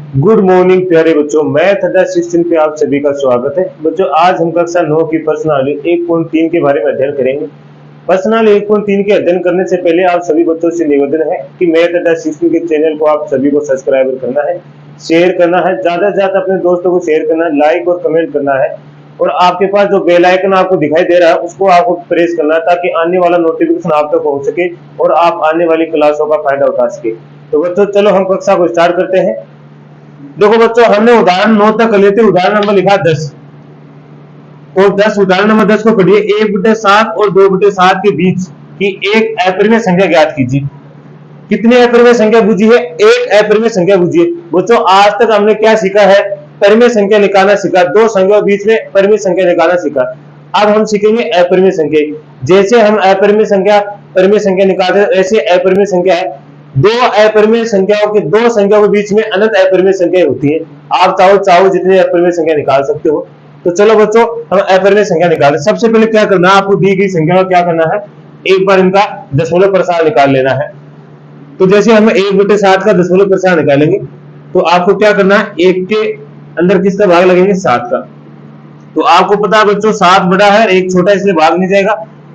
Good morning प्यारे बच्चों, math अड्डा 16 पे आप सभी का स्वागत है। बच्चों आज हम कक्षा 9 की प्रश्नावली 1.3 के बारे में अध्ययन करेंगे। प्रश्नावली 1.3 के अध्ययन करने से पहले आप सभी बच्चों से निवेदन है कि मैथ अड्डा 16 के चैनल को आप सभी को सब्सक्राइब करना है, शेयर करना है, ज्यादा से ज्यादा अपने दोस्तों को शेयर करना है, लाइक और कमेंट करना है और आपके पास जो बेल आइकन आपको दिखाई दे रहा है उसको आपको प्रेस करना है ताकि आने वाला नोटिफिकेशन आप तक पहुंच सके और आप आने वाली क्लासों का फायदा उठा सके। तो बच्चों चलो हम कक्षा को स्टार्ट करते हैं। देखो बच्चों हमने उदाहरण 9 तक कर लेते, उदाहरण नंबर लिखा 10 और 10 उदाहरण नंबर 10 को पढ़िए। 1/7 और 2/7 के बीच की एक अपरिमेय संख्या ज्ञात कीजिए। कितनी अपरिमेय संख्या बूझी है? एक अपरिमेय संख्या बूझी है। बच्चों आज तक हमने क्या सीखा है? परिमेय संख्या निकालना सीखा, दो संख्याओं के बीच में परिमेय संख्या निकालना सीखा। अब हम सीखेंगे अपरिमेय संख्या। जैसे हम अपरिमेय संख्या परिमेय संख्या निकालते हैं ऐसे अपरिमेय संख्या है। दो अपरिमेय संख्याओं के दो संख्याओं के बीच में अनंत अपरिमेय संख्या होती है। आप चाहो जितनी अपरिमेय संख्या निकाल सकते हो। तो चलो बच्चों हम अपरिमेय संख्या निकालें। सबसे पहले क्या करना है, आपको दी गई संख्या का क्या करना है, एक बार इनका दशमलव प्रसार निकाल लेना है। तो जैसे हम 1/7 का दशमलव प्रसार निकालेंगे तो आपको क्या करना है, एक के अंदर किसका भाग लगेंगे, 7 का। तो आपको पता है बच्चों 7 बड़ा है, एक छोटा, इसलिए भाग नहीं जाएगा।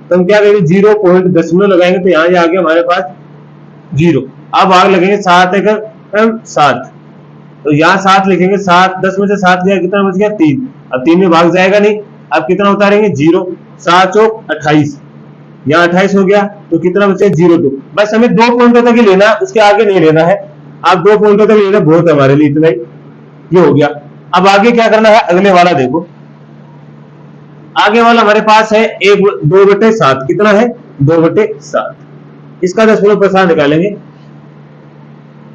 तो हम क्या करेंगे, 0 पॉइंट दशमलव लगाएंगे तो यहाँ आ गया हमारे पास 0। अब भाग लगेंगे 7 एकड़ 7, तो यहाँ 7 लिखेंगे। 7 10 में से 7 गया, कितना बच गया, 3। अब 3 में भाग जाएगा नहीं, अब कितना उतारेंगे, 0। 7 चौक 28, यहाँ 28 हो गया तो कितना बचे, 0 2। बस हमें 2 पॉइंटों तक ही लेना है, उसके आगे नहीं लेना है। आप 2 पॉइंटों तक लेना बहुत है हमारे लिए, इतना ही ये हो गया। अब आगे क्या करना है, अगले वाला देखो। आगे वाला हमारे पास है 2/7, कितना है, 2/7। इसका दशमलव प्रसार निकालेंगे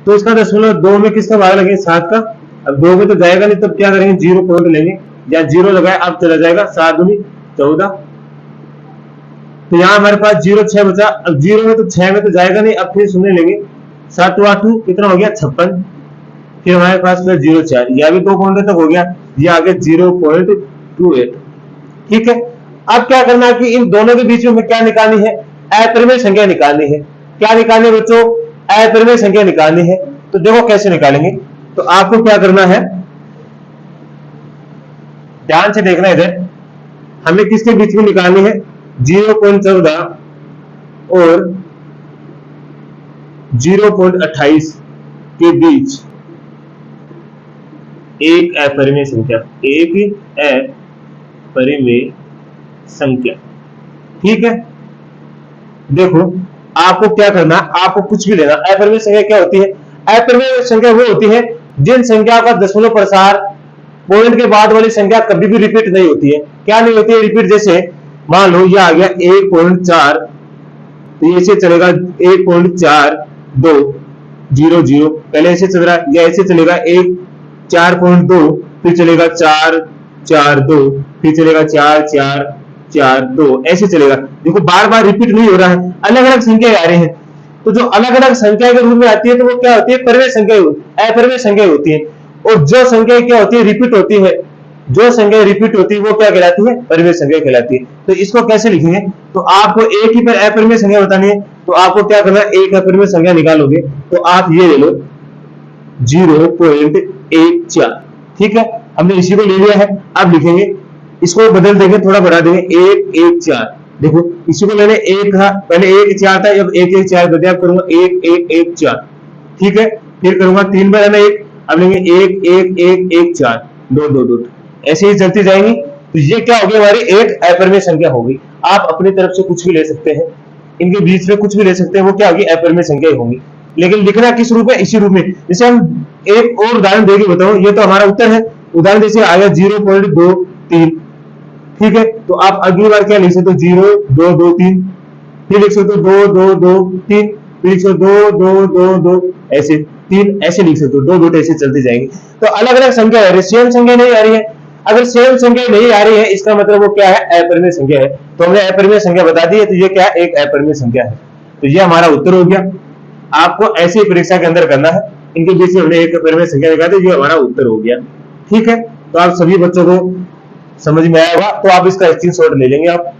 तो इसका दशमलव 2 में किसका भाग लगेगा, 7 का। अब 2 में तो जाएगा नहीं, तब क्या करेंगे, 0 पॉइंट लेंगे, या 0 लगाए, अब चला जाएगा 7 दूनी 14। तो यहाँ हमारे पास 0 6 बचा। अब 0 में तो 6 में तो जाएगा नहीं, अब फिर शून्य लेंगे। 7 8 कितना हो गया, 56। फिर हमारे पास 0 4, यह भी 2 पॉइंट तक हो गया, ये आगे 0.28। ठीक है। अब क्या करना है कि इन दोनों के बीच में क्या निकालनी है, अपरिमेय संख्या निकालनी है। क्या निकालनी है बच्चों, अपरिमेय संख्या निकालनी है। तो देखो कैसे निकालेंगे। तो आपको क्या करना है, ध्यान से देखना इधर। हमें किसके बीच में निकालनी है, 0.14 और 0.28 के बीच एक अपरिमेय संख्या, एक अपरिमेय संख्या। ठीक है। देखो आपको क्या करना, आपको कुछ भी लेना। अपरिमेय संख्या क्या होती है, अपरिमेय संख्या वो होती है जिन संख्या का दशमलव प्रसार पॉइंट के बाद वाली संख्या कभी भी रिपीट नहीं होती है। क्या नहीं होती है रिपीट, जैसे मान लो ये आ गया 1.4, तो ये ऐसे चलेगा 1.4200, पहले ऐसे चल रहा है, या ऐसे चलेगा 4.2, फिर चलेगा 442, फिर चलेगा 4442, ऐसे चलेगा। देखो बार बार रिपीट नहीं हो रहा है, अलग अलग संख्या आ रही है। तो जो अलग अलग संख्या के रूप में आती है तो वो क्या होती है, परिमेय संख्या, अपरिमेय संख्या होती है। और जो संख्या क्या होती है, रिपीट होती है, जो संख्या रिपीट होती है वो क्या कहलाती है, परिमेय संख्या कहलाती है। तो इसको कैसे लिखेंगे, तो आपको एक ही पर अपरिमेय संख्या बतानी है। तो आपको क्या करना है, एक अपरिमेय संख्या निकालोगे तो आप ये ले लो 0.14। ठीक है, हमने इसी को ले लिया है। अब लिखेंगे, इसको बदल देंगे, थोड़ा बढ़ा देंगे, 114। देखो इसी को मैंने एक था, पहले 1 4 था, जब 1 1 4 बदल करूंगा 1 1 1 4। ठीक है, फिर करूंगा 3 बार है 1, अब लेंगे 1 1 1 1 4 2 2 2, ऐसे ही चलती जाएंगी। तो ये क्या होगी, हमारी एक अपरिमेय संख्या होगी। आप अपनी तरफ से कुछ भी ले सकते हैं, इनके बीच में कुछ भी ले सकते हैं, वो क्या होगी, अपरिमेय संख्या होगी। लेकिन लिखना किस रूप में, इसी रूप में। जैसे हम एक और उदाहरण देके बताओ, ये तो हमारा उत्तर है। उदाहरण जैसे आया 0.23। ठीक है, तो आप अगली बार क्या लिख सकते हो, 0 2 2 3, फिर लिख सकते हो 2 2 2 3, फिर लिख सकते हो 2 2 2 2, ऐसे 3, ऐसे लिख सकते हो, 2 2 ऐसे चलती जाएंगी। तो अलग अलग संख्या आ रही है, सेम संख्या नहीं आ रही है। अगर सेम संख्या नहीं आ रही है इसका मतलब वो क्या है, अपरिमेय संख्या है। तो हमने अपरिमेय संख्या बता दी है, तो ये क्या है, एक अपरिमेय संख्या है। तो ये हमारा उत्तर हो गया। आपको ऐसे ही परीक्षा के अंदर करना है, इनके बीच में हमने एक अपरिमेय संख्या निकाल दी, ये हमारा उत्तर हो गया। ठीक है, तो आप सभी बच्चों को समझ में आया होगा, तो आप इसका स्क्रीनशॉट ले लेंगे आप।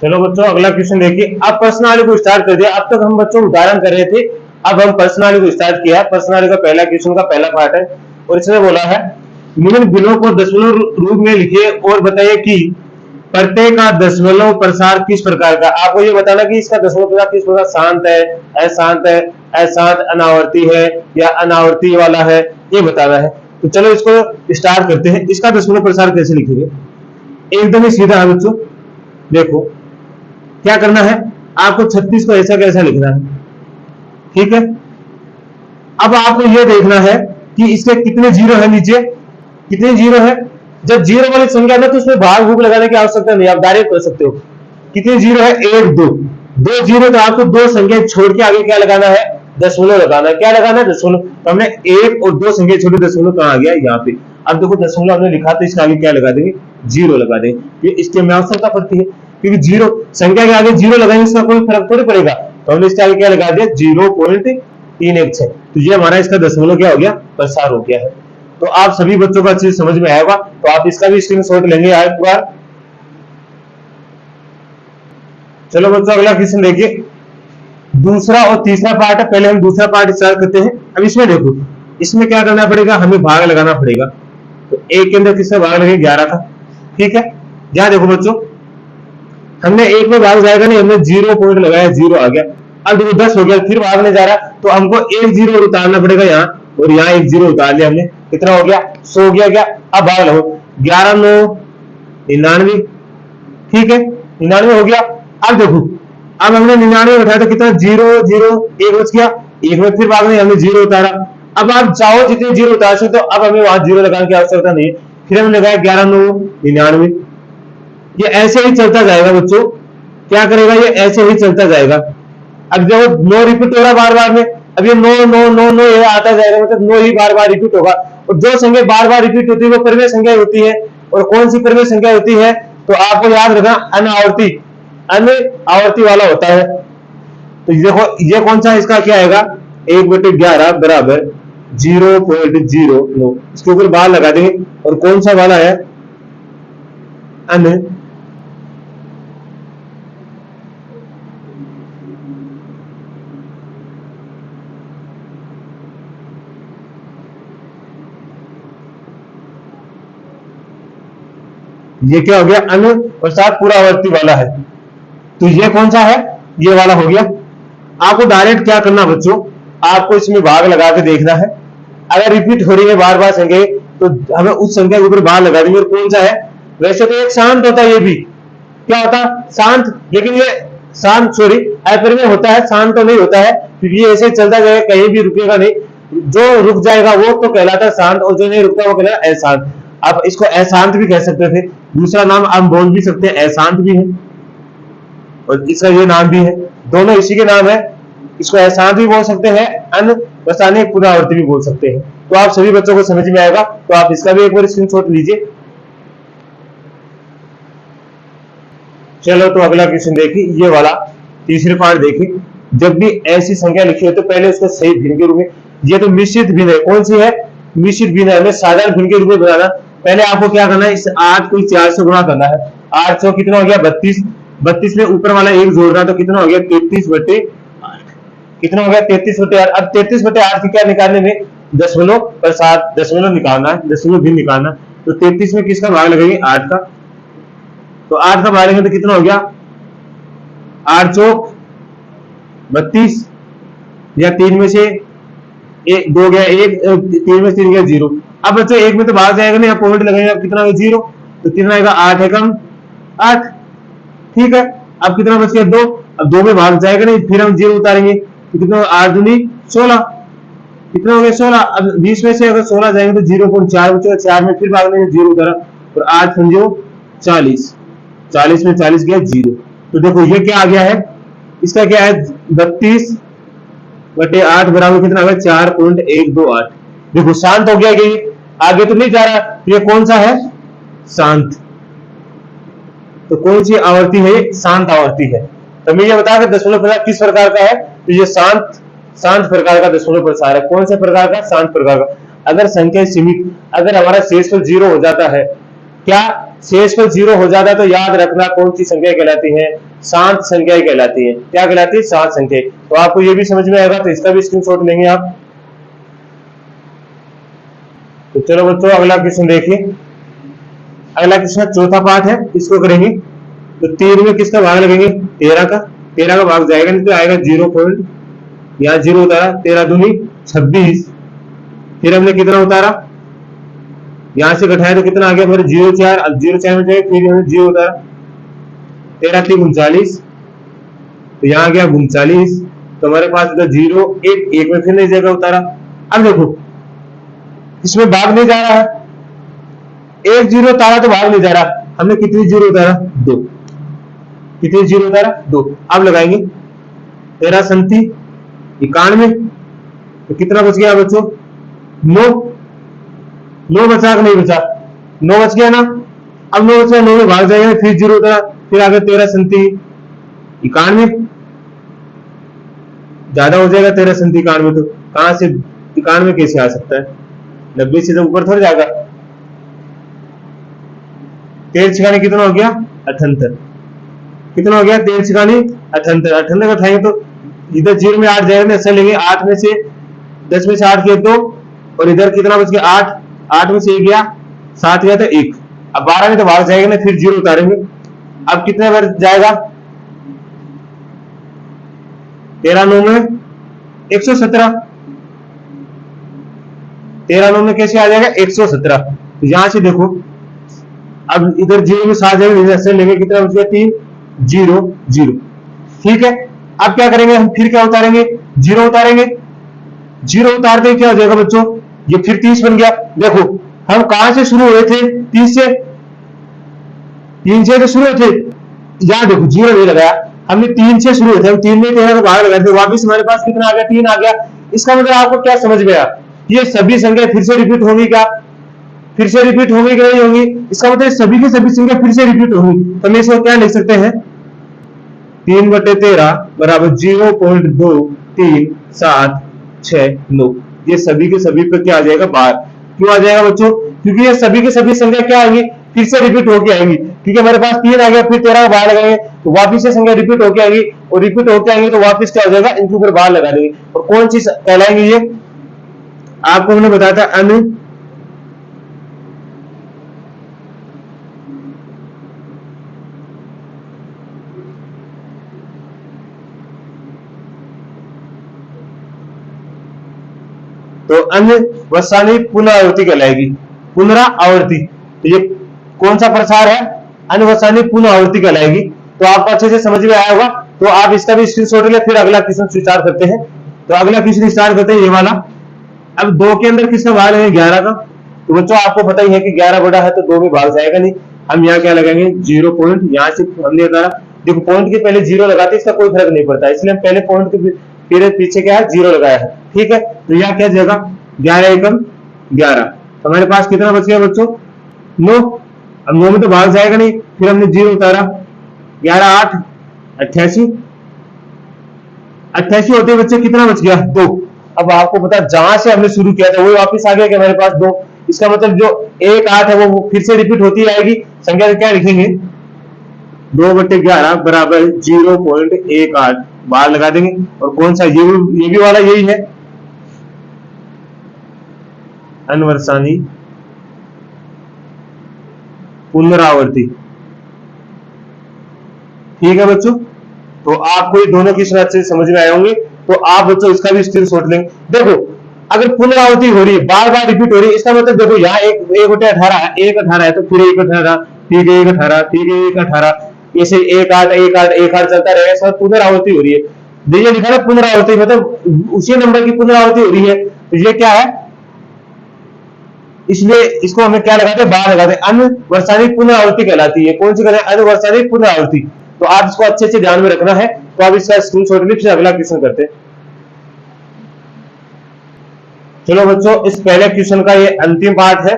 चलो बच्चों अगला क्वेश्चन देखिए। अब प्रश्नावली को स्टार्ट कर दिया। अब तक हम बच्चों उदाहरण कर रहे थे, अब हम प्रश्नावली को स्टार्ट किया। प्रश्नावली का पहला क्वेश्चन का पहला पार्ट है और इसमें बोला है निम्न बिलों को दशमलव रूप में लिखिए और बताइए कि प्रत्येक का दशमलव प्रसार किस प्रकार का। आपको ये बताना कि इसका दशमलव प्रसार किस प्रकार, शांत है, अशांत है, अशांत अनावर्ती है या अनावर्ती वाला है, ये बताना है। तो चलो इसको स्टार्ट करते हैं। इसका दशमलव प्रसार कैसे लिखेंगे, एकदम ही सीधा है बच्चों। देखो क्या करना है, आपको 36 को ऐसा कैसा लिखना है, ठीक है। अब आपको यह देखना है कि इसके कितने जीरो है, नीचे कितने जीरो है। जब जीरो वाली संख्या है तो उसमें भाग भूग लगाने की आवश्यकता नहीं, आप डायरेक्ट कर सकते हो। कितने जीरो है, 1 2 दो जीरो, तो आपको दो संख्या छोड़ के आगे क्या लगाना है, दशमलव लगाना है। क्या लगाना है, दशमलव। तो हमने 1 और 2 संख्या छोड़ी, दशमलव कहां आ गया, यहाँ पे। अब देखो दशमलव हमने लिखा तो इसके आगे क्या लगा देंगे, जीरो लगा देंगे। ये इसकी हमें आवश्यकता पड़ती है क्योंकि जीरो संख्या के आगे जीरो लगाएंगे इसका कोई फर्क थोड़ी पड़ेगा। तो हमने इसके आगे क्या लगा दिया, 0.316। तो ये हमारा इसका दशमलव क्या हो गया, प्रसार हो गया है। तो आप सभी बच्चों को अच्छी समझ में आएगा, तो आप इसका भी स्क्रीनशॉट लेंगे एक बार। चलो बच्चों अगला क्वेश्चन देखिए, दूसरा और तीसरा पार्ट है। पहले हम दूसरा पार्ट स्टार्ट करते हैं। अब इसमें देखो, इसमें क्या करना पड़ेगा, हमें भाग लगाना पड़ेगा। तो एक के अंदर किसका भाग लगे, 11 का, ठीक है। यहां देखो बच्चों, हमने एक में भाग जाएगा नहीं, हमने 0 पॉइंट लगाया, 0 आ गया। अब देखो 10 हो गया, फिर भागने जा रहा, तो हमको एक 0 उतारना पड़ेगा यहाँ, और यहाँ एक 0 उतार लिया हमने, कितना हो गया, 100 हो गया। क्या, अब भाग लगो, 11 9 99, ठीक है, 99 हो गया। अब देखो, अब हमने 99 उठाया तो कितना, 0 0 1 बच गया, एक में फिर भागने हमने 0 उतारा। अब आप चाहो जितने 0 उतार सकते हो, अब हमें वहां 0 लगाने की आवश्यकता नहीं है। फिर हमने लगाया 11 9 99। ये ऐसे ही चलता जाएगा बच्चों, क्या करेगा, ये ऐसे ही चलता जाएगा। अब देखो 9 रिपीट हो रहा बार बार में, अब ये 9 9 9 9 ये आता जाएगा, मतलब 9 ही बार बार रिपीट होगा। और जो संख्या बार बार रिपीट होती है वो परिमेय संख्या होती है। और कौन सी परिमेय संख्या होती है, तो आपको याद रखना, अनावर्ती, अनावर्ती वाला होता है। तो देखो ये कौन सा, इसका क्या आएगा, 1/11 बराबर 0.09, इसके ऊपर बार लगा देंगे। और कौन सा वाला है, अन। ये क्या हो गया, अनुप्रसार पूरावर्ती वाला है। तो ये कौन सा है, ये वाला हो गया। आपको डायरेक्ट क्या करना बच्चों, आपको इसमें भाग लगा के देखना है। अगर रिपीट हो रही है बार बार संख्या, तो हमें उस संख्या के ऊपर भाग लगा देंगे। और कौन सा है, वैसे तो एक शांत होता है, ये भी क्या होता है, शांत, लेकिन ये शांत सॉरी अपरिमेय होता है, शांत तो नहीं होता है, क्योंकि ये ऐसे चलता जाएगा, कहीं भी रुकेगा नहीं। जो रुक जाएगा वो तो कहलाता है शांत, और जो नहीं रुकता वो कहलाता है अशांत। आप इसको अशांत भी कह सकते थे, दूसरा नाम आप बोल भी सकते हैं, अशांत भी है और इसका ये नाम भी है, दोनों इसी के नाम है। इसको अशांत भी बोल सकते हैं, अनवसानी पुनरावृत्ति भी बोल सकते हैं। तो आप सभी बच्चों को समझ में आएगा, तो आप इसका भी एक बार स्क्रीनशॉट लीजिए। चलो तो अगला क्वेश्चन देखिए, ये वाला तीसरे पार्ट देखिए। जब भी ऐसी संख्या लिखी हो तो पहले उसको सही भिन्न के रूप में, ये तो मिश्रित भिन्न है, कौन सी है, मिश्रित भिन्न है, हमें साधारण भिन्न के रूप में बनाना। पहले आपको क्या करना है, इस 8 को 4 से गुणा करना है। 8 सौ कितना हो गया, 32, 32 में ऊपर वाला एक जोड़ना, तो कितना हो गया, 33/8, कितना हो गया, 33/8। अब 33/8 की क्या निकालने में, दशमलव प्रसार, दशमलव निकालना है, दशमलव भिन्न निकालना। तो 33 में किसका भाग लगेंगे, 8 का। तो 8 का भाग लगेंगे तो कितना हो गया, 8 चौक 32, या 3 में से एक 2 गया, एक 3 में से 3 गया 0। अब बच्चों एक में तो भाग जाएगा नहीं, पॉइंट लगेगा, कितना होगा 0, तो कितना आएगा, 8 है कम 8, ठीक है। अब कितना बच गया, 2, अब 2 में भाग जाएगा नहीं, फिर हम 0 उतारेंगे, तो कितना 8 दूनी 16, कितना हो गया 16। अब 20 में से अगर 16 जाएंगे तो 0.4 बचेगा, 4 में फिर भाग लेंगे, 0 उतारा, और 8 समझो 40, 40 में 40 गया 0। तो देखो ये क्या आ गया है, इसका क्या है, 32/8 बराबर कितना होगा, 4.128। देखो शांत हो गया, ये आगे तो नहीं जा रहा, ये कौन सा है, शांत। तो कौन सी आवर्ती है, शांत आवर्ती है। तो मैं ये बता दशमलव प्रसार किस प्रकार का है, तो ये शांत प्रकार का दशमलव प्रसार है। कौन से प्रकार का, शांत प्रकार का। अगर संख्या सीमित, अगर हमारा शेषफल 0 हो जाता है, क्या शेषफल 0 हो जाता है, तो याद रखना कौन सी संख्या कहलाती है, शांत संख्याएं कहलाती है। क्या कहलाती है? शांत संख्याएं। तो आपको ये भी समझ में आएगा, तो इसका भी स्क्रीनशॉट लेंगे आप। तो चलो बच्चों अगला क्वेश्चन देखिए। अगला क्वेश्चन चौथा पार्ट है, इसको करेंगे। तो 3 में किसका भाग लगेंगे? 13 का। 13 का भाग जाएगा नहीं तो आएगा 0 पॉइंट, यहाँ 0 उतारा, 13 दूनी 26। फिर हमने कितना उतारा? यहां से घटाया तो कितना आ गया मेरे? 0,4। अब 0,4 में जाएगा, फिर हमने 0 उतारा, 13 थी 39, तो यहाँ गया 39। तो हमारे पास इधर 0 1 1 में फिर नहीं जगह उतारा। अब देखो इसमें भाग नहीं जा रहा है, एक 0 उतारा तो भाग नहीं जा रहा। हमने कितनी 0 उतारा? 2। कितनी 0 उतारा? 2। अब लगाएंगे 13 संति 91, तो कितना बच गया बच्चों? 9। 9 बचा कि नहीं बचा? 9 बच गया ना। अब 9 बचा, 9 में भाग जाएगा, फिर 0 उतारा, फिर आगे 13 संति 91, ज्यादा हो जाएगा 13 संति 91। तो कहां से 91 कैसे आ सकता है? 90 से तो ऊपर थोड़ा जाएगा। 13 छिकानी कितना हो गया? 78। कितना हो गया? 13 छिकानी 78। 78 का उठाएंगे तो इधर 0 में 8 जाएगा, ऐसा लेंगे 8 में से 10 में से 8 किया 2, और इधर कितना बच गया? 8। 8 में से 1 गया, 7 गया तो 1। अब 12 में तो भाग जाएगा ना, फिर 0 उतारेंगे। अब कितने बार जाएगा? 13 9 में 117। 13 9 में कैसे आ जाएगा? 117। तो यहां से देखो, अब इधर 0 में 7 जाएगा, ऐसे लेंगे, कितना बच गया? 3 0 0। ठीक है। अब क्या करेंगे हम? फिर क्या उतारेंगे? 0 उतारेंगे। 0 उतारते क्या हो जाएगा बच्चों? ये फिर 30 बन गया। देखो हम कहां से शुरू हुए थे? 30 से। 3 से तो शुरू हुए थे, यहां देखो 0 नहीं लगाया, हमने 3 से शुरू हुए थे, हम 3 में 13 का भाग लगाए थे, वापिस हमारे पास कितना आ गया? 3 आ गया। इसका मतलब आपको क्या समझ में आया? ये सभी संख्या फिर से रिपीट होंगी क्या? फिर से रिपीट होंगी कि नहीं होंगी? इसका मतलब सभी की सभी संख्या फिर से रिपीट होंगी। तो हम इसको क्या लिख सकते हैं? 3/13 बराबर 0.2376 ये सभी के सभी पे क्या आ जाएगा? बाहर। क्यों आ जाएगा बच्चों? क्योंकि ये सभी के सभी संख्या क्या आएंगी? फिर से रिपीट होके आएंगी। क्योंकि हमारे पास 3 आ गया, फिर 13 का बाहर लगाएंगे तो वापिस से संख्या रिपीट होके आएंगी, और रिपीट होके आएंगे तो वापिस क्या हो जाएगा? इनके ऊपर बाहर लगा देंगे। और कौन सी कहलाएंगे ये? आपको हमने बताया था अनु तो अनुवर्सानी पुनरावृत्ति कहलाएगी। पुनरावृत्ति, तो ये कौन सा प्रसार है? अनुवर्सानी पुनरावृत्ति कहलाएगी। तो आपको अच्छे से समझ में आया होगा। तो आप इसका भी स्क्रीनशॉट ले, फिर अगला क्वेश्चन स्टार्ट करते हैं। तो अगला क्वेश्चन स्टार्ट करते हैं ये वाला। अब 2 के अंदर किसका भाग है? 11 का। तो बच्चों आपको पता ही है कि 11 बड़ा है तो 2 में भाग जाएगा नहीं। हम यहाँ क्या लगाएंगे? 0 पॉइंट, यहाँ से हमने बताया देखो पॉइंट के पहले 0 लगाते इसका कोई फर्क नहीं पड़ता, इसलिए हम पहले पॉइंट के फिर पीछे क्या है? 0 लगाया है। ठीक है। तो यहाँ क्या जाएगा? 11 एकम 11। तो हमारे पास कितना बच गया बच्चों? 9। अब 9 में तो भाग जाएगा नहीं, फिर हमने 0 उतारा, 11 8 88। 88 होते बच्चे कितना बच गया? 2। अब आपको पता जहां से हमने शुरू किया था वही वापस आ गया कि हमारे पास 2। इसका मतलब जो 1 8 है वो फिर से रिपीट होती आएगी। संख्या क्या लिखेंगे? 2/11 बराबर 0.18 बाहर लगा देंगे। और कौन सा? ये भी वाला यही है, अनुवर्सानी पुनरावृत्ति। ठीक है बच्चों। तो आपको ये दोनों क्वेश्चन अच्छे से समझ में आए होंगे। तो आप बच्चों इसका भी स्क्रीनशॉट लेंगे। देखो अगर पुनरावृत्ति हो रही है, बार बार रिपीट हो रही है, इसका मतलब देखो यहाँ 1/18 है, 1/18 है तो फिर 1/18, फिर 1/18, फिर 1/18, ऐसे 1 8 1 8 1 8 चलता रहेगा। सब पुनरावृत्ति हो रही है। देखिए लिखा ना पुनरावृत्ति, मतलब उसी नंबर की पुनरावृत्ति हो रही है। तो ये क्या है? इसलिए इसको हमें क्या लगाते हैं? बाहर लगाते हैं। अनुवर्सानी पुनरावृत्ति कहलाती है। कौन सी कहते हैं? अनुवर्सानी पुनरावृत्ति। तो आप इसको अच्छे से ध्यान में रखना है। तो आप इसका स्क्रीनशॉट ले, फिर अगला क्वेश्चन करते हैं। चलो बच्चों इस पहले क्वेश्चन का ये अंतिम पार्ट है।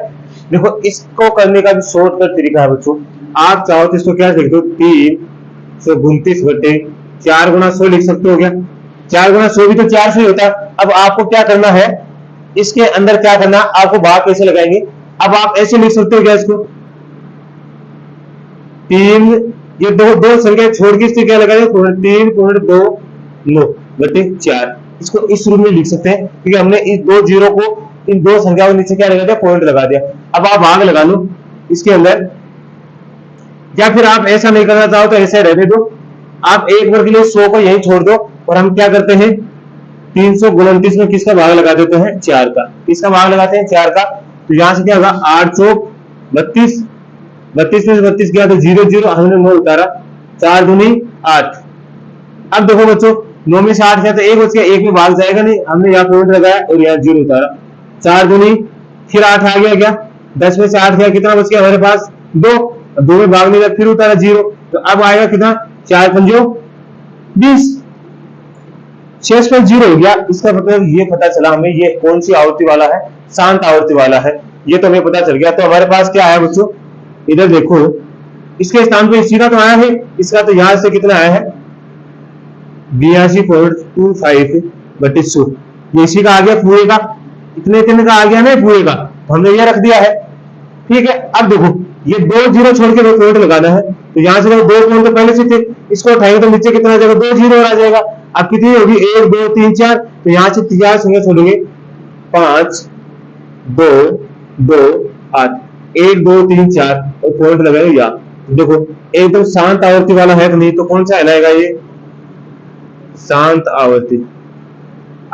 देखो इसको करने का भी शॉर्टकट तरीका है बच्चों। आप चाहो तो इसको क्या लिख दो? 329/4 गुना 100 लिख सकते हो क्या? 4 गुना 100 भी तो 4 से ही होता है। अब आपको क्या करना है? इसके अंदर क्या करना? आपको भाग कैसे लगाएंगे? अब आप ऐसे लिख सकते हो क्या इसको? 3 ये दो दो संख्या छोड़ के इससे क्या लगा दिया 3.2 बटे 4। इसको इस रूप में लिख सकते हैं क्योंकि हमने इस दो जीरो को इन दो संख्याओं के नीचे क्या लगा दिया, पॉइंट लगा दिया। अब आप भाग लगा लो इसके अंदर, या फिर आप ऐसा नहीं करना चाहो तो ऐसे रहने दो, आप एक बार के लिए 100 को यहीं छोड़ दो और हम क्या करते हैं 329 में किसका भाग लगा देते हैं, 4 का। किसका भाग लगाते हैं, 4 का। तो यहां से क्या होगा 8 चौक 32, 32 में 32 गया तो 0 0, हमने 9 उतारा, 4 दूनी 8। अब देखो बच्चों 9 में से 8 गया तो 1 बच गया, 1 में भाग जाएगा नहीं, हमने यहाँ पॉइंट लगाया और यहाँ 0 उतारा, 4 दूनी फिर 8 आ गया, क्या 10 में से 8 गया, कितना बच गया हमारे पास 2, 2 में भाग नहीं गया फिर उतारा 0, तो अब आएगा कितना 4 पंजो 20, शेषफल 0 हो गया। इसका मतलब ये पता चला हमें ये कौन सी आवर्ती वाला है, शांत आवर्ती वाला है, ये तो हमें पता चल गया। तो हमारे पास क्या आया बच्चों, इधर देखो इसके स्थान पे सीधा तो आया है, इसका तो यहां से कितना आया है 82.25 बटे 100, ये इसी का आ गया पूरे का, इतने इतने का आ गया ना पूरे का, तो हमने ये रख दिया है। ठीक है, अब देखो ये 2 जीरो छोड़ के 2 पॉइंट लगाना है, तो यहां से 2 पॉइंट तो पहले से थे, इसको उठाएंगे तो नीचे कितना आ जाएगा 2 जीरो आ जाएगा। अब कितनी होगी 1 2 3 4, तो यहां से 4 संख्या छोड़ेंगे 5 2 2 8, 1 2 3 4 और पॉइंट लगाएंगे यहाँ। देखो एकदम शांत आवर्ती वाला है कि नहीं, तो कौन सा कहलाएगा ये शांत आवर्ती,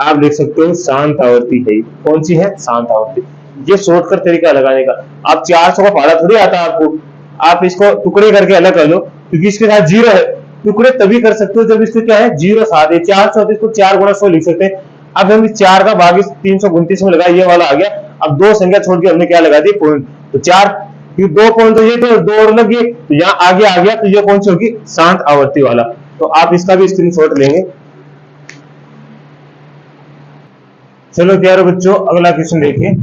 आप देख सकते हो शांत आवर्ती है। कौन सी है, शांत आवर्ती। ये शॉर्टकट तरीका लगाने का, आप 400 का पहाड़ा थोड़ी आता है आपको, आप इसको टुकड़े करके अलग कर लो, क्योंकि इसके साथ 0 है, टुकड़े तभी कर सकते हो जब इसको क्या है 0 साथ है। 400 इसको 4 गुणा 100 लिख सकते हैं। अब हम 4 का भाग 329 में लगाया, ये वाला आ गया। अब 2 संख्या छोड़ के हमने क्या लगा दी पॉइंट, तो 4, 2 पॉइंट तो ये थे, 2 और लग गए, तो यहाँ आगे आ गया, तो ये कौन सी होगी शांत आवर्ती वाला। तो आप इसका भी स्क्रीनशॉट लेंगे। चलो प्यारे बच्चों अगला क्वेश्चन देखिए।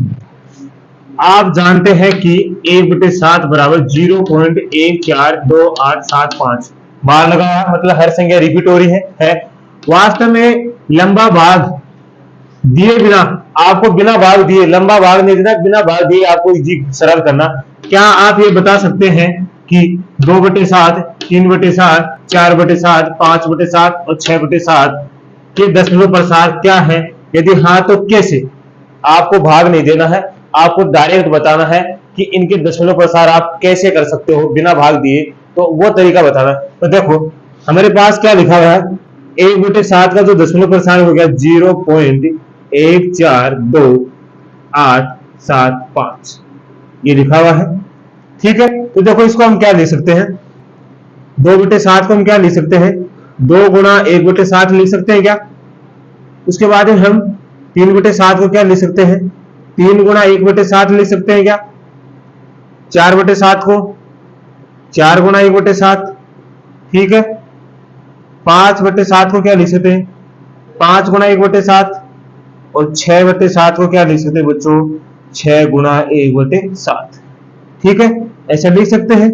आप जानते हैं कि 1/7 बराबर 0.14285 बार लगाया, मतलब हर संख्या रिपीट हो रही है। वास्तव में लंबा भाग दिए बिना, आपको बिना भाग दिए, लंबा भाग नहीं देना, बिना भाग दिए आपको इजी सरल करना। क्या आप ये बता सकते हैं कि 2/7, 3/7, 4/7, 5/7 और 6/7 के दशमलव प्रसार क्या है? यदि हाँ तो कैसे? आपको भाग नहीं देना है, आपको डायरेक्ट बताना है कि इनके दशमलव प्रसार आप कैसे कर सकते हो बिना भाग दिए, तो वो तरीका बताना। तो देखो हमारे पास क्या लिखा हुआ है, 1/7 का जो दशमलव प्रसार हो गया 0.14285 ये लिखा हुआ है। ठीक है, तो देखो इसको हम क्या ले सकते हैं, 2/7 को हम क्या लिख सकते हैं, 2 गुणा 1/7 लिख सकते हैं क्या। उसके बाद हम 3/7 को क्या लिख सकते हैं, 3 गुणा 1/7 लिख सकते हैं क्या। 4/7 को 4 गुणा 1/7, ठीक है। 5/7 को क्या लिख सकते हैं, 5 गुणा 1/7, और 6/7 को क्या लिख सकते हैं बच्चों, 6 गुणा 1/7। ठीक है, ऐसा लिख सकते हैं,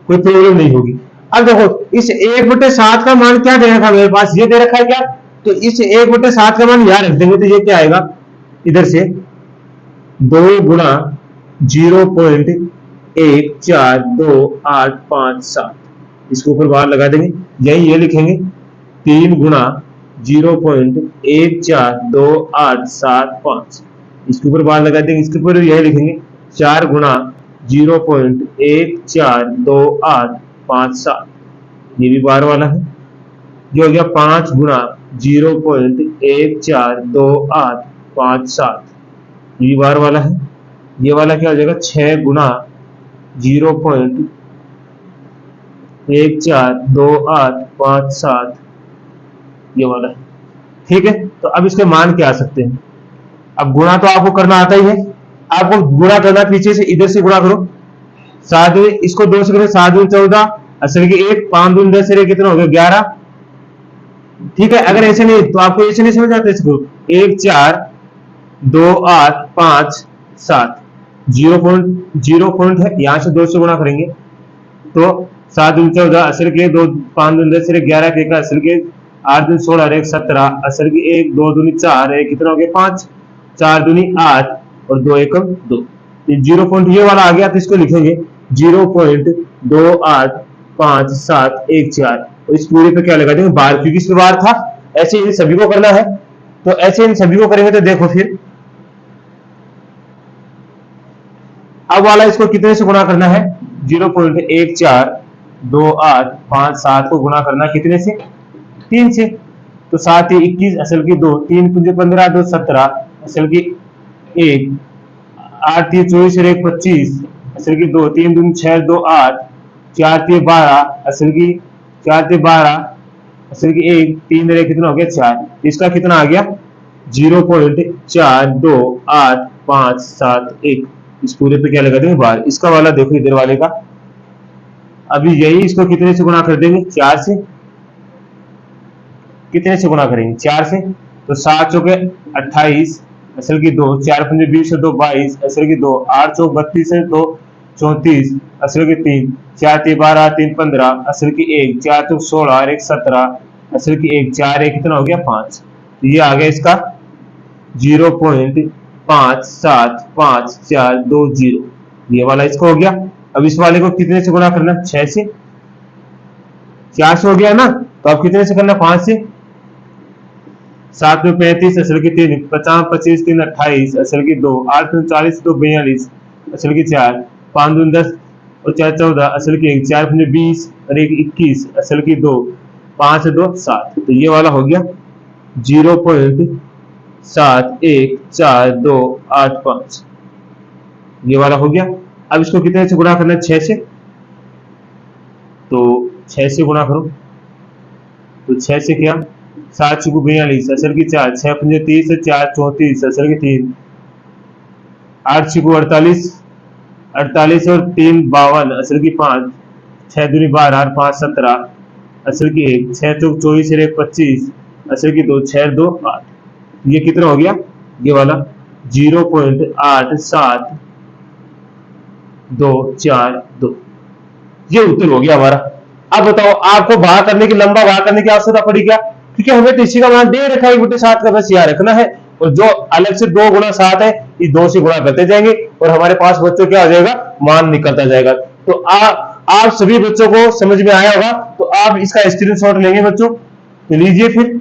कोई प्रॉब्लम नहीं होगी। अब देखो इस 1/7 का मान क्या दे रखा है मेरे पास, ये दे रखा है क्या, तो इस 1/7 का मान यहां रख देंगे, तो ये क्या आएगा इधर से 2 गुणा 0.14285, इसके ऊपर बार लगा देंगे, यही ये लिखेंगे 3 गुणा 0.14285, इसके ऊपर बार लगा देंगे, इसके ऊपर यही लिखेंगे 4 गुणा 0.14285, ये भी बार वाला है। ये हो गया 5 गुणा 0.14285, ये बार वाला है। ये वाला क्या हो जाएगा 6 गुणा 0.14285, ये वाला है। ठीक है, तो अब इसके मान क्या आ सकते हैं। अब गुणा तो आपको करना आता ही है, आपको गुणा करना पीछे से, इधर से गुणा करो, 7 इसको 2 से करो, 7 दूनी 14, असल की 1, 5 दूनी 10, कितना हो गया 11। ठीक है, अगर ऐसे नहीं तो आपको ऐसे नहीं समझ आता, इसको 1 4 2 8 5 7, 0 पॉइंट है, यहां से 2 से गुणा करेंगे तो 7 दूनी 14, असल के 2, 5 दूनी 10, 11 के असल के 8 दूनी 16, 1 17, असल की 1 2 दूनी 4, कितना हो गया 5, 4 दूनी 8 और 2 एकम 2। 0 पॉइंट ये वाला आ गया, तो इसको लिखेंगे 0.28 5 7 1 4, और इस पूरे पे क्या लगा देंगे बार, क्योंकि इस पे बार था। ऐसे इन सभी को करना है, तो ऐसे इन सभी को करेंगे तो देखो फिर अब वाला इसको कितने से गुणा करना है, 0.142857 को गुणा करना कितने से, 3 से। तो 7 21 असल की 2, 3 5 15 2 17 असल की 1, 8 3 24 और 1 25 असल की 2, 3 2 6 2 8, 4 3 12 असल की 4 3 12 असल की 1, 3 और 1 कितना हो गया 4। इसका कितना आ गया 0.42857, इस पूरे पे क्या लगा देंगे बार। इसका वाला देखो इधर वाले का, अभी यही इसको कितने से गुणा कर देंगे, 4 से। कितने से गुणा करेंगे, 4 से। तो 7 चौके 28 असल की 2, 4 5 20 2 22 असल की 2, 8 चौक 32 2 34 असल की 3, 4 3 12 3 15 असल की 1, 4 चौक 16 और 1 17 असल की 1, 4 1 कितना हो गया 5। ये आ गया इसका 0.57540, ये वाला इसको हो गया। अब इस वाले को कितने से गुणा करना, 6 से। 4 से हो गया ना, तो अब कितने से करना, 5 से। 7 में 35 असल की 3, 50 25 3 28 असल की 2, 8 में 40 2 42 असल की 4, 5 2 10 और 4 14 असल की 1, 4 5 20 और 1 21 असल की 2, 5 2 7। तो ये वाला हो गया 0.71425, ये वाला हो गया। अब इसको कितने से गुणा करना है, 6 से। तो 6 से गुणा करो, तो 6 से क्या, 7 6 42 असल की 4, 6 5 30 4 34 असल की 3, 8 6 48 48 और 3 52 असल की 5, 6 दूनी 12 और 5 17 असल की 1, 6 चौक 24 और 1 25 असल की 2, 6 2 8। ये कितना हो गया, ये वाला 0.87242, ये उत्तर हो गया हमारा। अब बताओ आपको भाग करने की, लंबा भाग करने की आवश्यकता पड़ी क्या, क्योंकि हमें तो इसी का मान दे रखा है 1/7 का, बस याद रखना है। और जो अलग से 2 गुणा 7 है, इस 2 से गुणा करते जाएंगे और हमारे पास बच्चों क्या आ जाएगा, मान निकलता जाएगा। तो आप सभी बच्चों को समझ में आया होगा, तो आप इसका स्क्रीनशॉट लेंगे बच्चों, तो लीजिए फिर।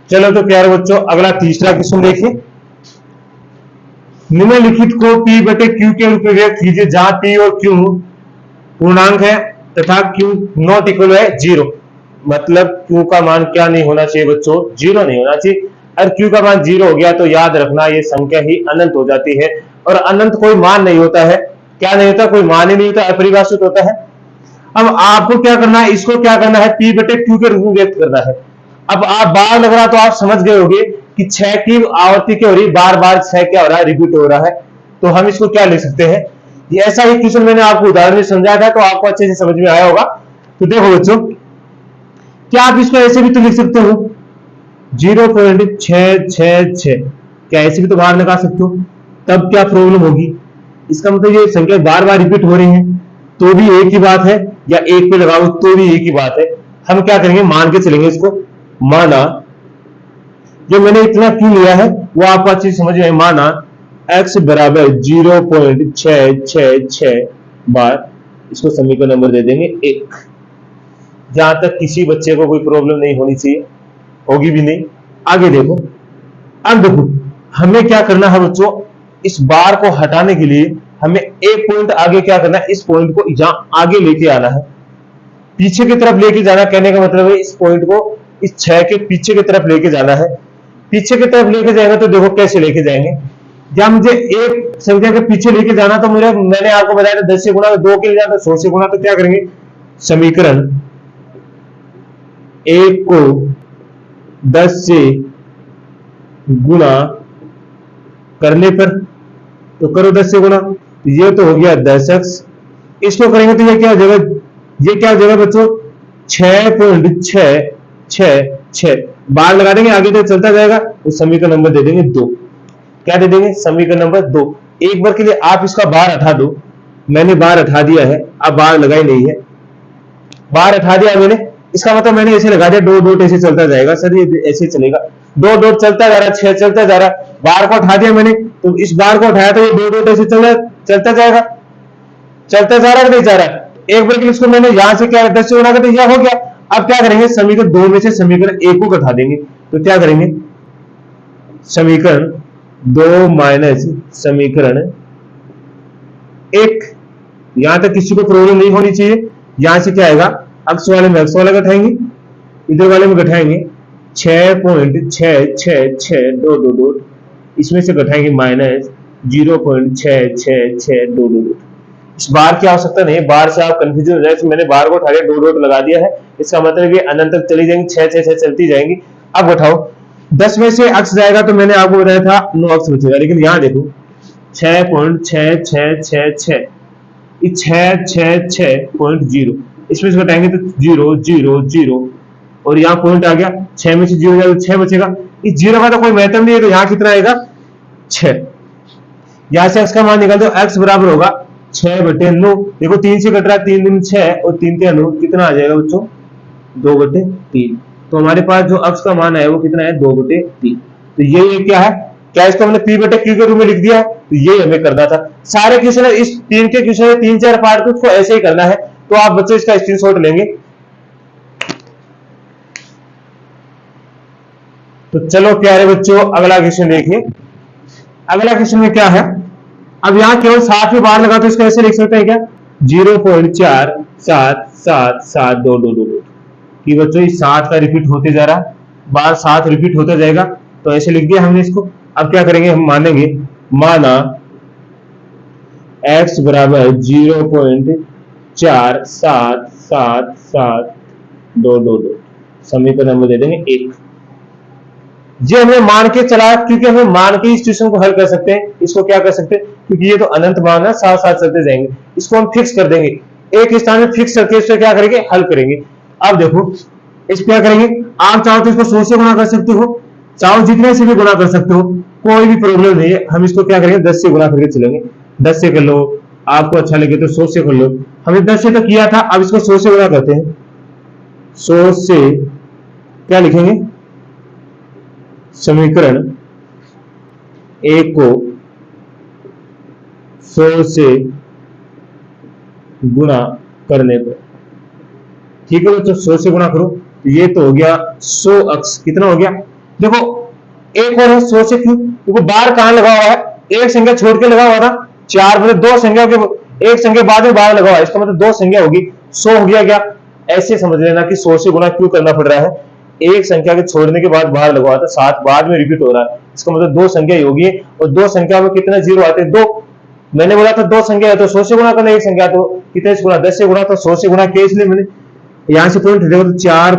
चलो तो प्यारे बच्चों अगला तीसरा क्वेश्चन देखिए। निम्नलिखित को P बटे Q के रूप में व्यक्त कीजिए, जहां P और Q पूर्णांक है तथा Q नॉट इक्वल है 0। मतलब Q का मान क्या नहीं होना चाहिए बच्चों, 0 नहीं होना चाहिए। अगर Q का मान 0 हो गया तो याद रखना ये संख्या ही अनंत हो जाती है, और अनंत कोई मान नहीं होता है। क्या नहीं होता, कोई मान ही नहीं होता, अपरिभाषित होता है। अब आपको क्या करना है, इसको क्या करना है, P बटे Q के रूप में व्यक्त करना है। अब आप बार लग रहा तो आप समझ गए होंगे कि 6 की आवृत्ति क्या हो रही है, बार बार 6 क्या हो रहा है, रिपीट हो रहा है। तो हम इसको क्या लिख सकते हैं, ये ऐसा ही क्वेश्चन मैंने आपको उदाहरण में समझाया था, तो आपको अच्छे से समझ में आया होगा। तो देखो बच्चों, क्या आप इसको ऐसे भी तो लिख सकते हो 0.666, क्या ऐसे भी तो बाहर लगा सकते हो, तब क्या प्रॉब्लम होगी। इसका मतलब ये संख्या बार बार रिपीट हो रही है तो भी एक ही बात है, या एक पे लगाओ तो भी एक ही बात है। हम क्या करेंगे, मान के चलेंगे इसको। माना, जो मैंने इतना क्यों लिया है वो आपको अच्छी समझ में, माना x बराबर 0.666 बार, इसको समीकरण नंबर दे देंगे 1। जहां तक किसी बच्चे को कोई प्रॉब्लम नहीं होनी चाहिए, होगी भी नहीं। आगे देखो, अब देखो हमें क्या करना है बच्चों, इस बार को हटाने के लिए हमें एक पॉइंट आगे क्या करना है, इस पॉइंट को यहां आगे लेके आना है, पीछे की तरफ लेके जाना। कहने का मतलब है इस पॉइंट को इस 6 के पीछे की तरफ लेके जाना है। पीछे की तरफ लेके जाएंगे तो देखो कैसे लेके जाएंगे, जब मुझे एक संख्या के पीछे लेके जाना तो मैंने आपको बताया था 10 से गुणा, 2 के लिए जाना 100 से गुणा। तो क्या करेंगे, समीकरण 1 को 10 से गुणा करने पर, तो करो 10 से गुणा, तो ये तो हो गया 10x। इसको करेंगे तो ये क्या हो जाएगा, ये क्या हो जाएगा बच्चों 6.666, बार लगा देंगे आगे तो चलता जाएगा। तो समीकरण नंबर दे देंगे 2। क्या दे देंगे, समीकरण नंबर 2। एक बार के लिए आप इसका बार हटा दो, मैंने बार हटा दिया है, अब बार लगाई नहीं है, बार हटा दिया मैंने। इसका मतलब मैंने ऐसे लगा दिया, 2 डॉट ऐसे चलता जाएगा सर, ये ऐसे चलेगा, 2 डॉट चलता जा रहा, 6 चलता जा रहा, बार को हटा दिया मैंने, तो इस बार को हटाया तो ये 2 डॉट ऐसे चल रहा है, चलता जाएगा, चलता जा रहा है नहीं जा रहा है। एक बार इसको मैंने यहां से क्या 10 से गुणा कर दिया, हो गया। अब क्या करेंगे, समीकरण 2 में से समीकरण 1 को घटा देंगे। तो क्या करेंगे, समीकरण 2 माइनस समीकरण 1, यहां तक किसी को प्रॉब्लम नहीं होनी चाहिए। यहां से क्या आएगा, अक्स वाले में अक्स वाला घटाएंगे, इधर वाले में घटाएंगे 6.666222, इसमें से घटाएंगे माइनस 0.666222। इस बार की आवश्यकता नहीं है, बार से आप कंफ्यूजन हो जाए, तो मैंने बार को उठा के डॉट डॉट लगा दिया है। इसका मतलब ये अनंत तक चली जाएंगी, 6 6 6 चलती जाएंगी। अब उठाओ, 10 में से अक्स जाएगा तो मैंने आपको बताया था 9 अक्स बचेगा, लेकिन यहां देखो 6.6666, 666.0, इसमें से घटाएंगे तो 0 0 0, और यहाँ पॉइंट आ गया, 6 में से 0 जाएगा तो 6 बचेगा। इस 0 का तो कोई महत्व नहीं है, तो यहाँ कितना आएगा 6। यहां से x का मान निकाल दो, x बराबर होगा 6/9। देखो 3 से कट रहा है, 3 दूनी 6 और 3 के 9, कितना आ जाएगा बच्चों 2/3। तो हमारे पास जो x का मान है वो कितना है 2/3। तो ये क्या है, क्या इसको हमने p/q के रूप में लिख दिया, तो ये हमें करना था। सारे क्वेश्चन इस 3 के क्वेश्चन 3-4 पार्ट को ऐसे ही करना है। तो आप बच्चों इसका स्क्रीनशॉट लेंगे। तो चलो प्यारे बच्चों, अगला क्वेश्चन देखिए। अगला क्वेश्चन में क्या है, अब यहां केवल 7 में बार लगा तो इसको ऐसे लिख सकते हैं क्या, 0.47772222, कि बच्चों इस 7 का रिपीट होते जा रहा है, बार 7 रिपीट होता जाएगा, तो ऐसे लिख दिया हमने इसको। अब क्या करेंगे, हम मानेंगे, माना x बराबर 0.47772222, समीकरण नंबर दे देंगे 1। ये हमें मान के चला, क्योंकि हमें मान के इस क्वेश्चन को हल कर सकते हैं। इसको क्या कर सकते हैं, क्योंकि ये तो अनंत मान है, साथ साथ चलते जाएंगे, इसको हम फिक्स कर देंगे, एक स्थान में फिक्स करके इससे क्या करेंगे, हल करेंगे। अब देखो इस क्या करेंगे, आप चाहो तो इसको 100 से गुणा कर सकते हो, चाहो जितने से भी गुणा कर सकते हो, कोई भी प्रॉब्लम नहीं है। हम इसको क्या करेंगे, 10 से गुणा करके चलेंगे। 10 से कर लो, आपको अच्छा लगे तो 100 से कर लो। हमने 10 से तो किया था, अब इसको 100 से गुणा करते हैं। 100 से क्या लिखेंगे, समीकरण 1 को 100 से गुणा करने पर, ठीक है बच्चों, 100 से गुणा करो, तो ये तो हो गया 100 अक्स, कितना हो गया, देखो एक और है 100 से, क्यों, क्योंकि बार कहां लगा हुआ है, एक संख्या छोड़ के लगा हुआ था, 4 मतलब 2 संख्या के एक संख्या बाद में बार लगा हुआ है, इसका मतलब 2 संख्या होगी, 100 हो गया क्या, ऐसे समझ लेना कि 100 से गुणा क्यों करना पड़ रहा है, एक संख्या के छोड़ने के बाद बाहर लगा हुआ था, 7 बाद में रिपीट हो रहा है, इसका मतलब 2 संख्या ही होगी, और 2 संख्या में कितना जीरो आते हैं, 2। मैंने बोला था 2 संख्या है तो 100 से गुणा करना, एक संख्या तो कितने से गुणा, 10 से गुणा, तो 100 से गुणा किया, इसलिए मैंने यहां से पॉइंट देखो तो 4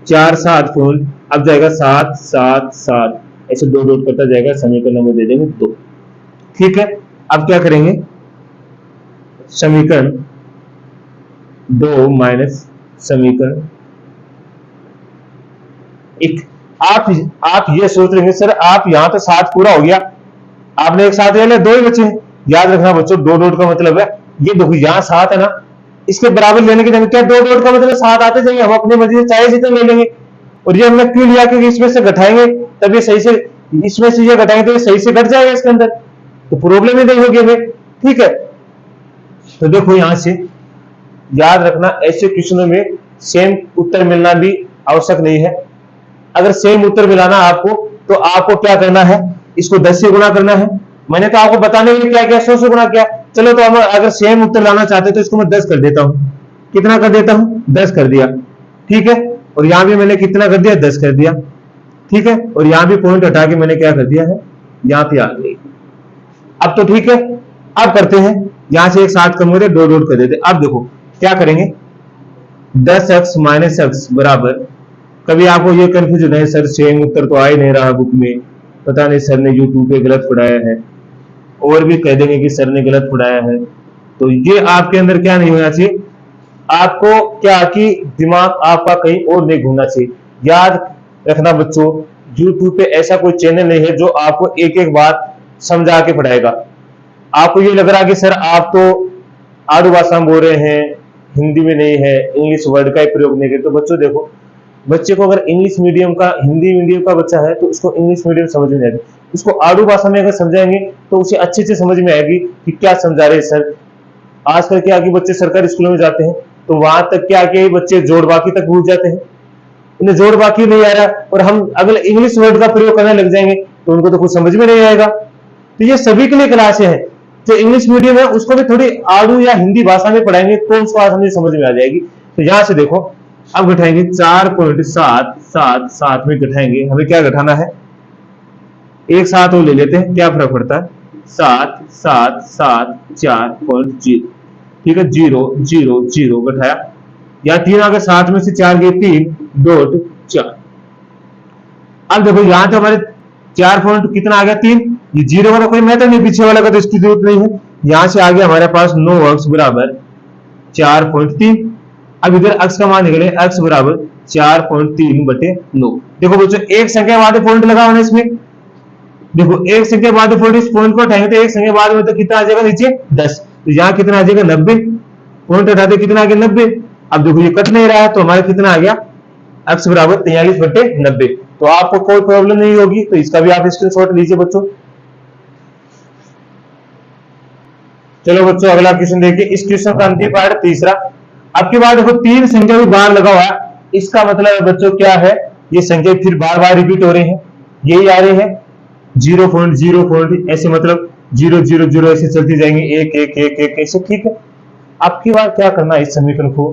4 7 पॉइंट, अब जाएगा 7 7 7, ऐसे दो डॉट करता जाएगा, समीकरण नंबर दे देंगे 2। ठीक है, अब क्या करेंगे, समीकरण 2 माइनस समीकरण 1। आप ये सोच रहे सर आप यहां तो 7 पूरा हो गया, आपने एक साथ ले लिया, 2 ही बचे। याद रखना बच्चों, 2 डॉट का मतलब है, ये देखो यहाँ 7 है ना, इसके बराबर लेने की जरूरत क्या, 2 डॉट का मतलब 7 आते जाएंगे, हम अपनी मर्जी से चाहे जितने ले लेंगे। और ये हमने क्यों लिया, क्योंकि इसमें से घटाएंगे तब ये सही से, इसमें से ये घटाएंगे तो ये सही से घट जाएगा इसके अंदर, तो प्रॉब्लम ही नहीं होगी हमें। ठीक है, तो देखो यहां से याद रखना, ऐसे क्वेश्चनों में सेम उत्तर मिलना भी आवश्यक नहीं है। अगर सेम उत्तर मिलाना आपको, तो आपको क्या करना है, इसको 10 से गुणा करना है। मैंने तो आपको बताने के लिए क्या किया, 100 से गुणा किया। चलो तो हम अगर सेम उत्तर लाना चाहते तो इसको मैं 10 कर देता हूं, कितना कर देता हूं, 10 कर दिया। ठीक है, और यहां भी मैंने कितना कर दिया, 10 कर दिया। ठीक है, और यहां भी पॉइंट हटा के मैंने क्या कर दिया है, यहां पे आ गई। अब तो ठीक है, अब करते हैं, यहां से एक 7 कम हो रहे, 2 डॉट कर देते। अब देखो क्या करेंगे, 10x माइनस एक्स बराबर, कभी आपको ये कंफ्यूजन है सर सेम उत्तर तो आ ही नहीं रहा बुक में, पता नहीं सर ने यूट्यूब पे गलत पढ़ाया है, और भी कह देंगे कि सर ने गलत पढ़ाया है। तो ये आपके अंदर क्या नहीं होना चाहिए, आपको क्या कि दिमाग आपका कहीं और नहीं घूमना चाहिए। याद रखना बच्चों, यूट्यूब पे ऐसा कोई चैनल नहीं है जो आपको एक एक बात समझा के पढ़ाएगा। आपको ये लग रहा है कि सर आप तो आड़ू भाषा में बोल रहे हैं, हिंदी में नहीं है, इंग्लिश वर्ड का ही प्रयोग नहीं करते। तो बच्चों देखो, बच्चे को अगर इंग्लिश मीडियम का, हिंदी मीडियम का बच्चा है तो उसको इंग्लिश मीडियम समझ में नहीं आती, उसको आड़ू भाषा में अगर समझाएंगे तो उसे अच्छे से समझ में आएगी कि क्या समझा रहे हैं सर। आजकल क्या कि बच्चे सरकारी स्कूलों में जाते हैं तो वहां तक क्या कि बच्चे जोड़ बाकी तक भूल जाते हैं, उन्हें जोड़ बाकी नहीं आ रहा, और हम अगर इंग्लिश वर्ड का प्रयोग करने लग जाएंगे तो उनको तो कुछ समझ में नहीं आएगा। तो ये सभी के लिए क्लासें हैं। जो इंग्लिश मीडियम है उसको भी थोड़ी आड़ू या हिंदी भाषा में पढ़ाएंगे तो उसको आसानी समझ में आ जाएगी। तो यहां से देखो, अब घटाएंगे 4.777 में घटाएंगे, हमें क्या घटाना है, एक साथ वो ले लेते हैं, क्या फर्क पड़ता है, 7774.0, ठीक है, 0 घटाया, या 3 आगे 7 में से 4 गए 3.4। अब देखो यहां तो हमारे 4 पॉइंट कितना आ गया 3, ये 0 वाला कोई मैटर नहीं, पीछे वाला का तो इसकी जरूरत नहीं है। यहां से आ गया हमारे पास 9x बराबर 4.3। अब इधर x का मान निकले, x बराबर 4.3/9। देखो बच्चों एक संख्या बाद पॉइंट लगा होना इसमें, देखो एक संख्या बाद पॉइंट, इस पॉइंट को उठाएंगे तो एक संख्या बाद में तो कितना आ जाएगा नीचे 10, तो यहाँ कितना आ जाएगा 90, पॉइंट उठाते कितना आ गया 90। अब देखो ये कट नहीं रहा है तो हमारा कितना आ गया x बराबर 43/90। तो आपको कोई प्रॉब्लम नहीं होगी, तो इसका भी आप स्क्रीनशॉट लीजिए बच्चों। चलो बच्चों अगला क्वेश्चन देखिए, इस क्वेश्चन का अंतिम पार्ट तीसरा। आपके बाद देखो 3 संख्या भी बार लगा हुआ है, इसका मतलब है बच्चों क्या है, ये संख्या फिर बार बार रिपीट हो रही है, यही आ रही है 0.0 ऐसे, मतलब 0 0 0 ऐसे चलती जाएंगे, 1 1 1 1 ऐसे, ठीक है। आपकी बात क्या करना है, इस समीकरण को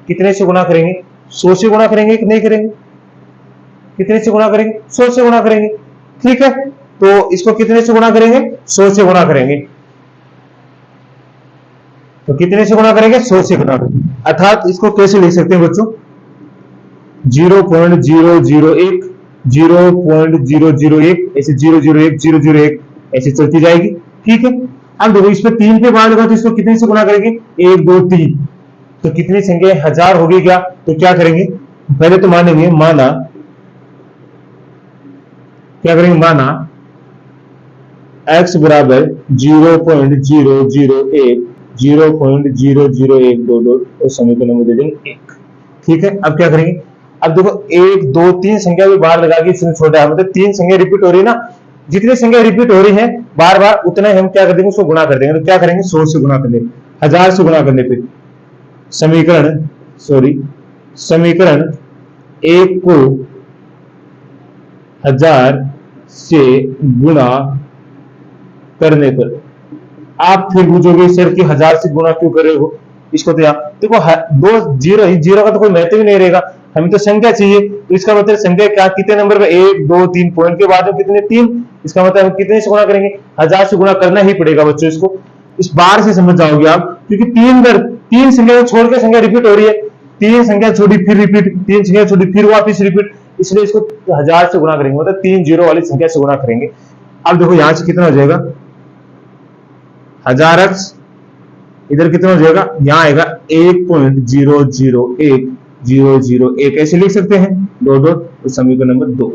कितने से गुणा करेंगे, 100 से गुणा करेंगे कि नहीं करेंगे, कितने से गुणा करेंगे, 100 से गुणा करेंगे, ठीक है। तो इसको कितने से गुणा करेंगे, 100 से गुणा करेंगे, तो कितने से गुणा करेंगे, 100 से गुणा करेंगे। अर्थात इसको कैसे लिख सकते हैं बच्चों, 0.001 0.001 ऐसे 001 001 ऐसे चलती जाएगी, ठीक है। अब देखो इस पर 3 पे बार लगा तो इसको कितने से गुणा करेंगे, 1 2 3, तो कितनी संख्या 1000 होगी क्या, तो क्या करेंगे, पहले तो मानेंगे, माना क्या करेंगे, माना x बराबर 0.001 0.001 और समीकरण नंबर दे देंगे 1, ठीक है। अब क्या करेंगे, अब देखो 1 2 3 संख्या भी बाहर लगा के छोटा है, मतलब 3 संख्या रिपीट हो रही है ना, जितनी संख्या रिपीट हो रही है बार बार उतना ही हम क्या कर देंगे, उसको गुणा कर देंगे। तो क्या करेंगे, 100 से गुणा करने, 1000 से गुणा करने पे समीकरण 1 को 1000 से गुणा करने पर आप फिर पूछोगे सर कि 1000 से गुणा क्यों कर रहे हो इसको, तो यहाँ देखो दो जीरो का तो कोई महत्व ही नहीं रहेगा, हमें तो संख्या चाहिए, तो इसका मतलब संख्या क्या, कितने नंबर पे, 1 2 3 पॉइंट के बाद में कितने 3, इसका मतलब हम कितने से गुणा करेंगे, 1000 से गुणा करना ही पड़ेगा बच्चों। इसको इस बार से समझ जाओगे आप, क्योंकि 3 संख्या छोड़ के संख्या रिपीट हो रही है, 3 संख्या छोड़ी फिर रिपीट, 3 संख्या छोड़ी फिर वापिस रिपीट, इसलिए इसको 1000 से गुणा करेंगे, मतलब 3 जीरो वाली संख्या से गुणा करेंगे। अब देखो यहां से कितना हो जाएगा, 1000x इधर कितना हो जाएगा, यहां आएगा 1.001001 ऐसे लिख सकते हैं, दो दो, तो समीकरण नंबर 2,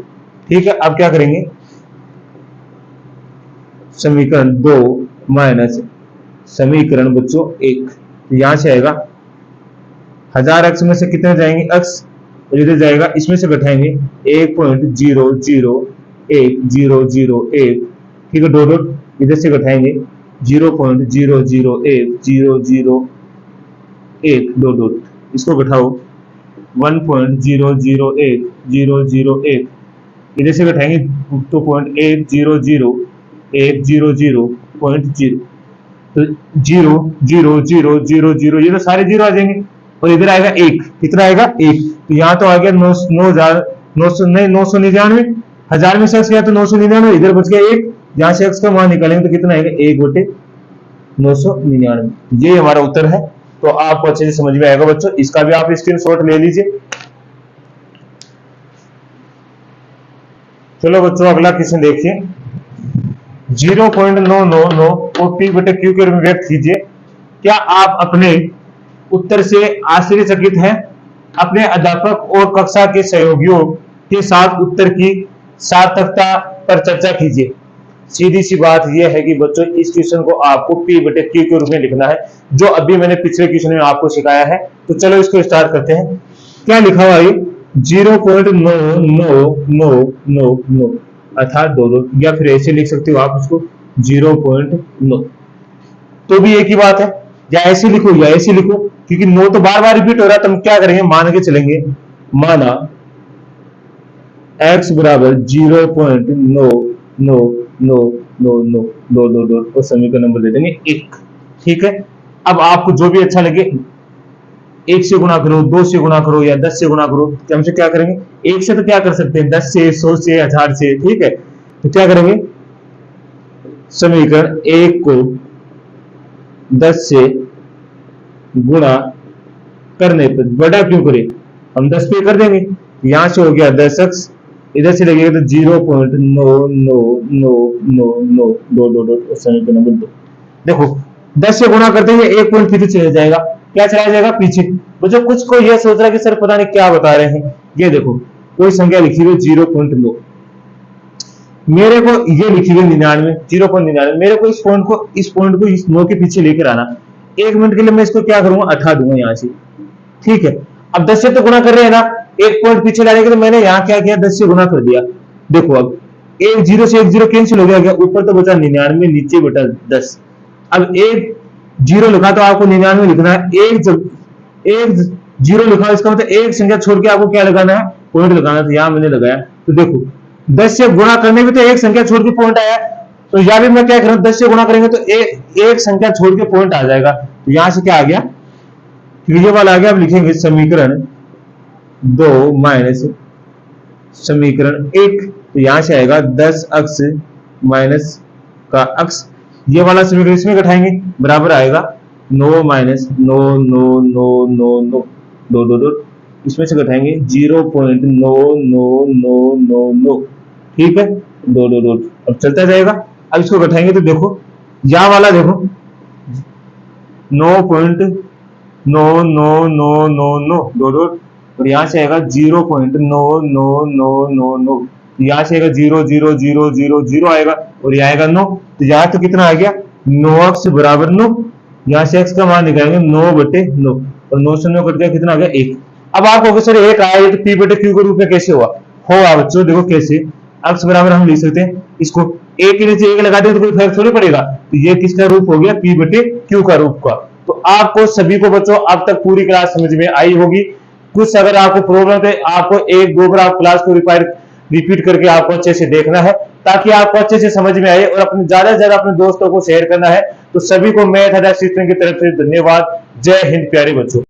ठीक है। अब क्या करेंगे, समीकरण 2 माइनस समीकरण बच्चों 1, तो यहां से आएगा 1000x में से कितने जाएंगे, x इधर जाएगा, इसमें से घटाएंगे 1.001001, ठीक है, दो दो इधर से घटाएंगे 0.001 दो, इसको घटाओ 1.001001, इधर से घटाएंगे 2.800100.0, तो 0 ये तो सारे जीरो आ जाएंगे, और इधर आएगा 1, कितना आएगा 1, तो यहाँ तो आ गया 999, 1000 में से x गया तो 999, इधर बच गया 1, यहां से x का मान निकालेंगे तो कितना आएगा 1/999, ये हमारा उत्तर है। तो आपको अच्छे से समझ में आएगा बच्चों, इसका भी आप स्क्रीनशॉट ले लीजिए। चलो बच्चों अगला क्वेश्चन देखिए, 0.999 को p/q के रूप में व्यक्त कीजिए। क्या आप अपने उत्तर से आश्चर्यचकित हैं? अपने अध्यापक और कक्षा के सहयोगियों के साथ उत्तर की सार्थकता पर चर्चा कीजिए। सीधी सी बात यह है कि बच्चों इस क्वेश्चन को आपको p/q के रूप में लिखना है, जो अभी मैंने पिछले क्वेश्चन में आपको सिखाया है। तो चलो इसको स्टार्ट करते हैं। क्या लिखा हुआ है, 0.9999, अर्थात 2 या फिर ऐसे लिख सकते हो आप इसको 0.9, तो भी एक ही बात है। या ऐसे लिखो या ऐसे लिखो, क्योंकि 9 तो बार बार रिपीट हो रहा है, तो हम क्या करेंगे, मान के चलेंगे, माना x बराबर 0.99999 और समीकरण नंबर दे देंगे 1। ठीक है, अब आपको जो भी अच्छा लगे, 1 से गुणा करो, 2 से गुणा करो या 10 से गुणा करो। तो हमसे क्या करेंगे, 1 से तो क्या कर सकते हैं, 10 से, 100 से, 1000 से। ठीक है, तो क्या करेंगे, समीकरण 1 को 10 से गुणा करने पर बड़ा क्यों करें, हम 10 पे कर देंगे। यहां से हो गया 10x, इधर से लगेगा तो 0.99999 और समीकरण नंबर 2। देखो 10 से गुणा करते हुए 1 पॉइंट पीछे चला जाएगा, क्या चला जाएगा, पीछे। जो कुछ को यह सोच रहा है कि सर पता नहीं क्या बता रहे हैं, ये देखो कोई संख्या लिखी हुई 0.9, मेरे को ये लिखी हुई 99, 0.99, मेरे को इस पॉइंट को इस 9 के पीछे लेकर आना। 1 मिनट के लिए मैं इसको क्या करूंगा, हटा दूंगा यहां से। ठीक है, अब 10 से तो गुणा कर रहे हैं ना, 1 पॉइंट पीछे लाने के लिए मैंने यहाँ क्या किया, 10 से गुणा कर दिया। देखो अब 1 0 से 1 0 कैंसिल हो गया, ऊपर तो बचा 99, नीचे बटा 10। अब 1 0 लिखा तो आपको 99 लिखना है, 1 0 लिखा, इसका मतलब एक संख्या छोड़ के आपको क्या लगाना है, पॉइंट लगाना। तो यहाँ मैंने लगाया, तो देखो 10 से गुणा करने में तो एक संख्या छोड़ के पॉइंट आया, तो यहाँ भी मैं क्या करूं, 10 से गुणा करेंगे तो एक संख्या छोड़ के पॉइंट आ जाएगा। तो यहां से क्या आ गया, ये वाला आ गया। अब लिखेंगे समीकरण 2 माइनस समीकरण 1, तो यहां से आएगा 10 अक्स माइनस का अक्स, ये वाला समीकरण इसमें घटाएंगे, बराबर आएगा 9 माइनस 9 9 9 9 9 2 2 2, इसमें से घटाएंगे 0.99999। ठीक है, 2 2 2 अब चलता जाएगा। अब इसको घटाएंगे तो देखो यह वाला देखो 9.99999 और यहाँ से आएगा 0.99999, यहाँ से आएगा 0 आएगा और यहाँ आएगा 9। तो यहाँ तो कितना आ गया, 9x बराबर 9। यहाँ से x का मान निकालेंगे 9/9 और 9 से 9 कट गया, कितना आ गया 1। अब आपको सर 1 आया तो p/q के रूप में कैसे हुआ, होगा बच्चों, देखो कैसे, x बराबर हम लिख सकते हैं इसको, a के नीचे 1 लगा दें तो कोई फर्क थोड़ी पड़ेगा। तो ये किसका रूप हो गया, p/q का रूप का। तो आपको सभी को बच्चों अब तक पूरी क्लास समझ में आई होगी। कुछ अगर आपको प्रॉब्लम है, आपको 1-2 बार आप क्लास को रिपीट करके आपको अच्छे से देखना है, ताकि आपको अच्छे से समझ में आए, और अपने ज्यादा से ज्यादा अपने दोस्तों को शेयर करना है। तो सभी को मैथ असिस्टेंट की तरफ से धन्यवाद। जय हिंद प्यारे बच्चों।